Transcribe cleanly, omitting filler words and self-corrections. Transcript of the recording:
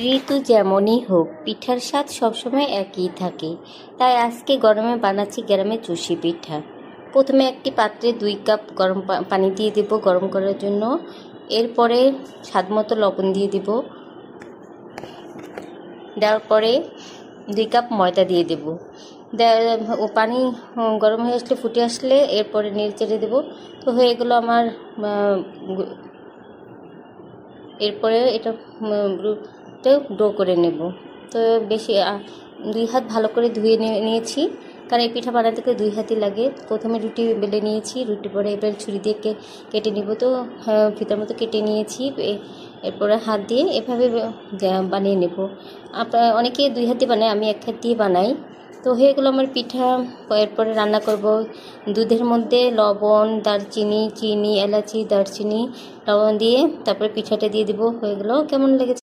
ঋতু যেমনই হোক পিঠার স্বাদ সবসময় একই থাকে। তাই আজকে গরমে বানাচ্ছি গ্রামে চুষি পিঠা। প্রথমে একটি পাত্রে 2 কাপ গরম পানি দিয়ে দেব গরম করার জন্য। এরপরে স্বাদমতো লবণ দিয়ে দেব। দেওয়ার পরে 2 কাপ ময়দা দিয়ে দেব। পানি গরম হয়ে আসলে ফুটে আসলে এরপরে নেড়ে চেড়ে দেবো। তো হয়ে গেলো আমার। এরপরে এটা ডো করে নেব। তো বেশি 2 হাত ভালো করে ধুয়ে নিয়েছি, কারণ এই পিঠা বানাতে করে 2 হাতই লাগে। প্রথমে রুটি বেলে নিয়েছি, রুটি পরে এবার ছুরি দিয়ে কেটে নিব। তো ফিতার মতো কেটে নিয়েছি। এরপরে হাত দিয়ে এভাবে বানিয়ে নেব। আপনার অনেকে 2 হাতে বানায়, আমি 1 হাত দিয়ে বানাই। তো হয়ে গেলো আমার পিঠা। এরপরে রান্না করব। দুধের মধ্যে লবণ, দারচিনি, চিনি, এলাচি, দারচিনি, লবণ দিয়ে তারপরে পিঠাটা দিয়ে দেবো। হয়ে গেলো। কেমন লেগেছে?